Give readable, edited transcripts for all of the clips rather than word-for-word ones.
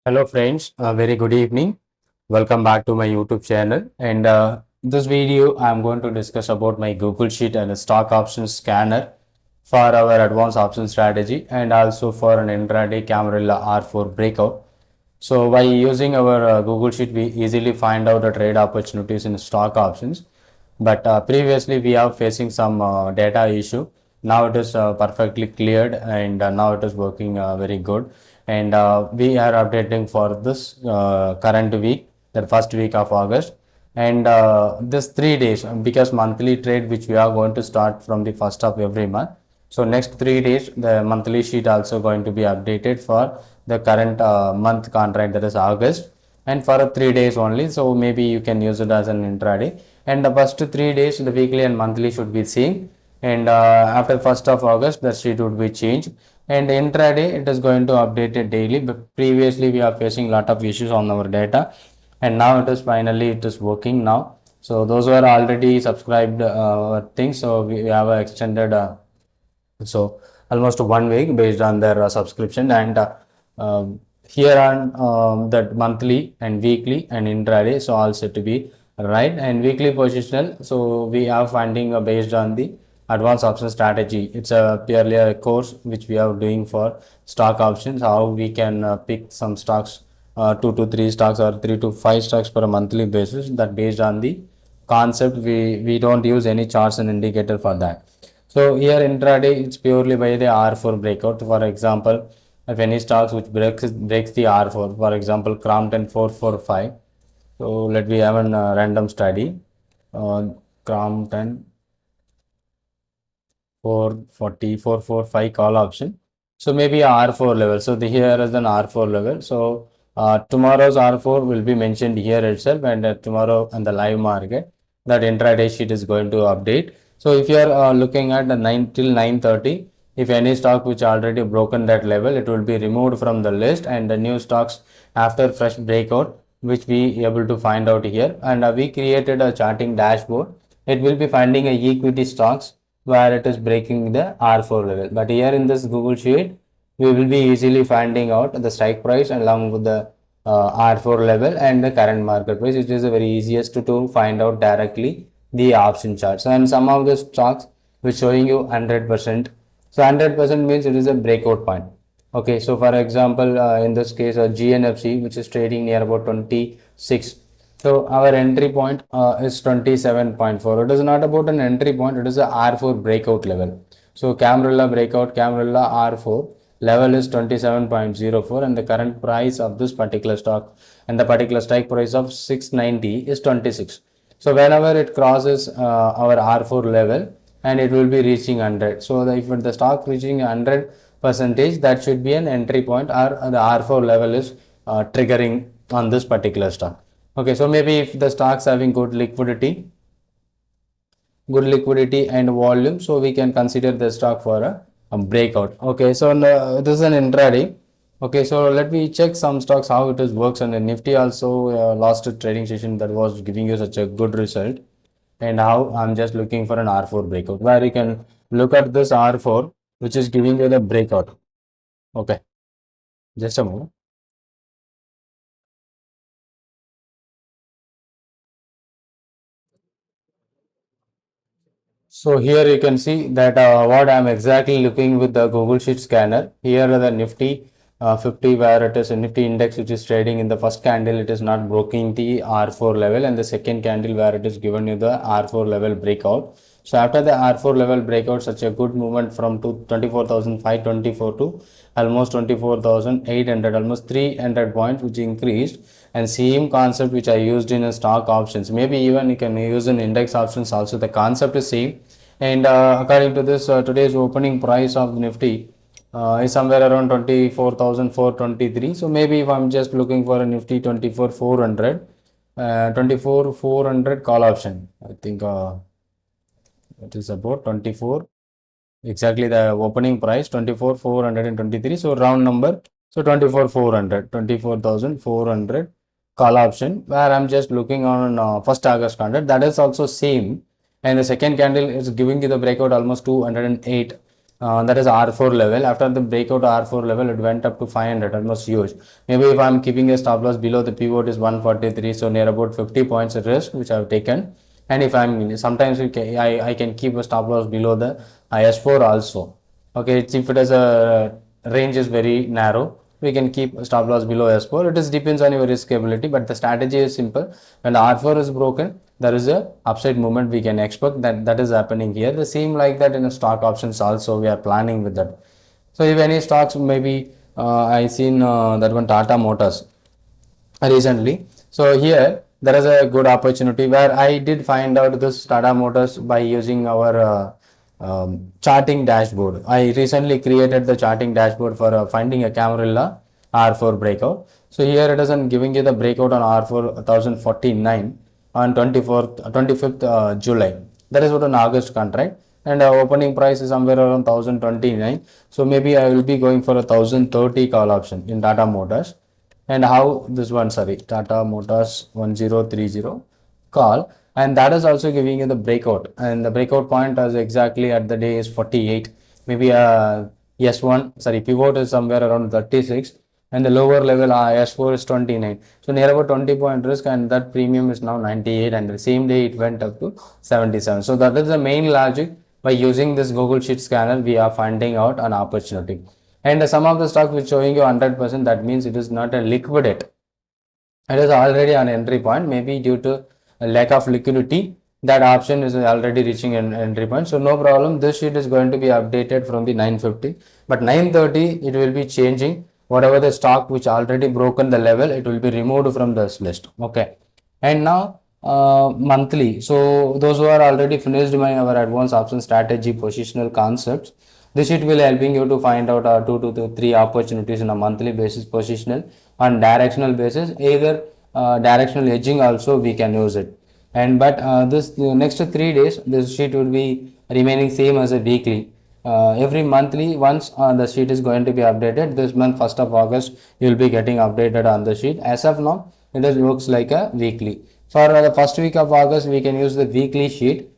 Hello friends, very good evening. Welcome back to my YouTube channel. And this video, I'm going to discuss about my Google Sheet and a stock options scanner for our advanced option strategy and also for an intraday Camarilla R4 breakout. So by using our Google Sheet, we easily find out the trade opportunities in stock options. But previously we are facing some data issue. Now it is perfectly cleared and now it is working very good. And we are updating for this current week, the first week of August. And this 3 days, because monthly trade which we are going to start from the first of every month. So next 3 days, the monthly sheet also going to be updated for the current month contract, that is August, and for 3 days only. So maybe you can use it as an intraday. And the first 3 days, the weekly and monthly should be same. And after 1st of August, the sheet would be changed. And intraday, it is going to update it daily. But previously, we are facing lot of issues on our data, and now it is finally it is working now. So those who are already subscribed things, so we have extended. So almost 1 week based on their subscription, and here on that monthly and weekly and intraday, so all set to be right. And weekly positional, so we are finding based on the advanced option strategy. It's a purely a course which we are doing for stock options, how we can pick some stocks, 2 to 3 stocks or 3 to 5 stocks per a monthly basis. That based on the concept, we don't use any charts and indicator for that. So here intraday, it's purely by the R4 breakout. For example, if any stocks which breaks the R4, for example, Crompton 445. So let me have a random study. Crompton 44445 call option. So maybe R4 level. So here is an R4 level. So tomorrow's R4 will be mentioned here itself, and tomorrow on the live market, that intraday sheet is going to update. So if you are looking at the 9 till 9:30, if any stock which already broken that level, it will be removed from the list, and the new stocks after fresh breakout, which we able to find out here. And we created a charting dashboard. It will be finding a equity stocks where it is breaking the R4 level. But here in this Google Sheet, we will be easily finding out the strike price along with the R4 level and the current market price. It is the very easiest to find out directly the option charts. And some of the stocks which showing you 100%. So 100% means it is a breakout point. Okay, so for example, in this case, GNFC, which is trading near about 26. So our entry point is 27.4. It is not about an entry point, it is a R4 breakout level. So Camarilla breakout, Camarilla R4 level is 27.04, and the current price of this particular stock and the particular strike price of 690 is 26. So whenever it crosses our R4 level, and it will be reaching 100. So if the stock reaching 100 percentage, that should be an entry point, or the R4 level is triggering on this particular stock. Okay, so maybe if the stocks having good liquidity and volume, so we can consider the stock for a breakout. Okay, so this is an intraday. Okay, so let me check some stocks how it is works. And the Nifty also lost a trading session that was giving you such a good result. And how I'm just looking for an R4 breakout, where you can look at this R4 which is giving you the breakout. Okay, just a moment. So here you can see that what I'm exactly looking with the Google Sheet scanner. Here are the Nifty 50, where it is a Nifty index which is trading in the first candle, it is not breaking the R4 level, and the second candle where it is given you the R4 level breakout. So after the R4 level breakout, such a good movement from 24,524 to almost 24,800, almost 300 points, which increased. And same concept which I used in a stock options, maybe even you can use in index options also, the concept is same. And according to this, today's opening price of Nifty is somewhere around 24,423. So maybe if I'm just looking for a Nifty 24,400, 24,400 call option, I think it is about 24, exactly the opening price 24,423. So round number, so 24,400, 24,400 call option, where I'm just looking on 1st August candle, that is also same. And the second candle is giving you the breakout almost 208. that is R4 level. After the breakout R4 level, it went up to 500, almost huge. Maybe if I'm keeping a stop loss below the pivot is 143, so near about 50 points of risk which I've taken. And if I'm sometimes I can keep a stop loss below the IS4 also. Okay, if it has a range is very narrow, we can keep a stop loss below S4. It is depends on your risk ability, but the strategy is simple. When the R4 is broken, there is a upside movement we can expect. That is happening here. The same like that in the stock options also we are planning with that. So if any stocks, maybe I seen that one Tata Motors recently. So here there is a good opportunity where I did find out this Tata Motors by using our charting dashboard. I recently created the charting dashboard for finding a Camarilla R4 breakout. So here it is giving you the breakout on R4 1049 on 25th July. That is what an August contract, and opening price is somewhere around 1029. So maybe I will be going for a 1030 call option in Tata Motors. And how this one, sorry, Tata Motors 1030 call, and that is also giving you the breakout, and the breakout point is exactly at the day is 48. Maybe S1, sorry, pivot is somewhere around 36, and the lower level S4 is 29. So near about 20 point risk, and that premium is now 98, and the same day it went up to 77. So that is the main logic. By using this Google Sheet scanner, we are finding out an opportunity. And some of the stocks which showing you 100%, that means it is not a liquidate. It is already an entry point, maybe due to a lack of liquidity. That option is already reaching an entry point. So no problem. This sheet is going to be updated from the 950, but 930 it will be changing. Whatever the stock which already broken the level, it will be removed from this list. Okay. And now monthly. So those who are already finished my our advanced option strategy positional concepts, this sheet will helping you to find out 2 to 3 opportunities on a monthly basis positional. On directional basis, either directional hedging also we can use it. And but this next 3 days this sheet will be remaining same as a weekly. Every monthly once the sheet is going to be updated. This month 1st of August you will be getting updated on the sheet. As of now it is works like a weekly. For the first week of August we can use the weekly sheet.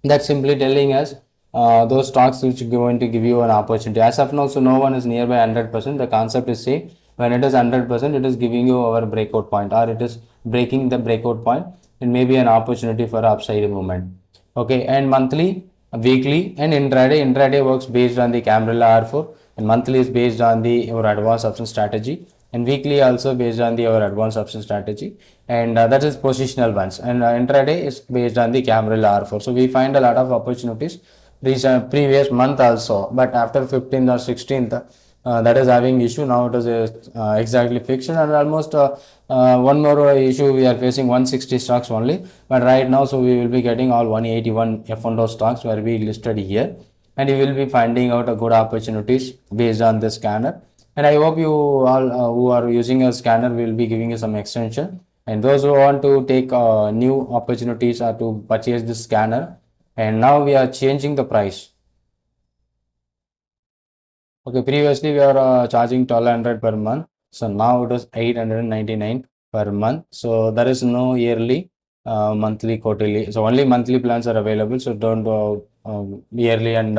That's simply telling us those stocks which are going to give you an opportunity. As of now, so no one is nearby 100%. The concept is same. When it is 100%, it is giving you our breakout point, or it is breaking the breakout point. It may be an opportunity for upside movement. Okay, and monthly, weekly, and intraday. Intraday works based on the Camarilla R4, and monthly is based on the our advanced option strategy, and weekly also based on the our advanced option strategy, and that is positional ones, and intraday is based on the Camarilla R4. So we find a lot of opportunities previous month also, but after 15th or 16th that is having issue. Now it is exactly fixed, and almost one more issue we are facing 160 stocks only, but right now so we will be getting all 181 F&O stocks where we listed here, and you will be finding out a good opportunities based on the scanner. And I hope you all who are using a scanner will be giving you some extension, and those who want to take new opportunities or to purchase this scanner. And now we are changing the price. Okay, previously we are charging 1200 per month, so now it is 899 per month. So there is no yearly, monthly, quarterly. So only monthly plans are available. So don't yearly and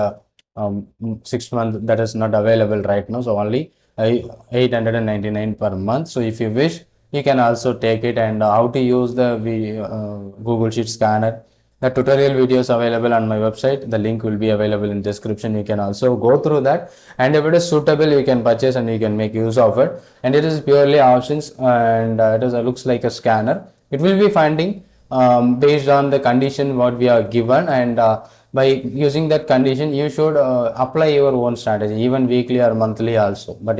6 month, that is not available right now. So only 899 per month. So if you wish, you can also take it. And how to use the Google Sheet scanner, the tutorial videos available on my website. The link will be available in description. You can also go through that, and if it is suitable you can purchase and you can make use of it. And it is purely options, and it is looks like a scanner. It will be finding based on the condition what we are given, and by using that condition you should apply your own strategy, even weekly or monthly also. But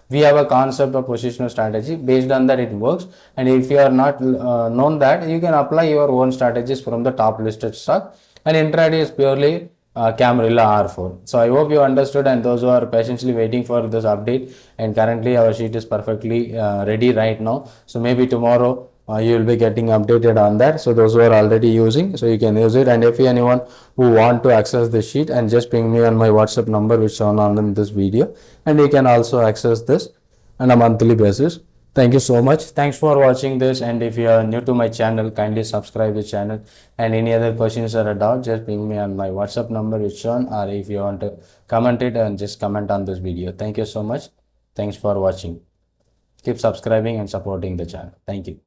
we have a concept of positional strategy. Based on that it works, and if you are not known that, you can apply your own strategies from the top listed stock. And intraday is purely Camarilla R4. So I hope you understood, and those who are patiently waiting for this update, and currently our sheet is perfectly ready right now. So maybe tomorrow you will be getting updated on that. So those who are already using, so you can use it. And if anyone who want to access the sheet, and just ping me on my WhatsApp number which shown on in this video, and you can also access this on a monthly basis. Thank you so much. Thanks for watching this. And if you are new to my channel, kindly subscribe the channel. And any other questions or a doubt, just ping me on my WhatsApp number, which on, or if you want to comment it and just comment on this video. Thank you so much. Thanks for watching. Keep subscribing and supporting the channel. Thank you.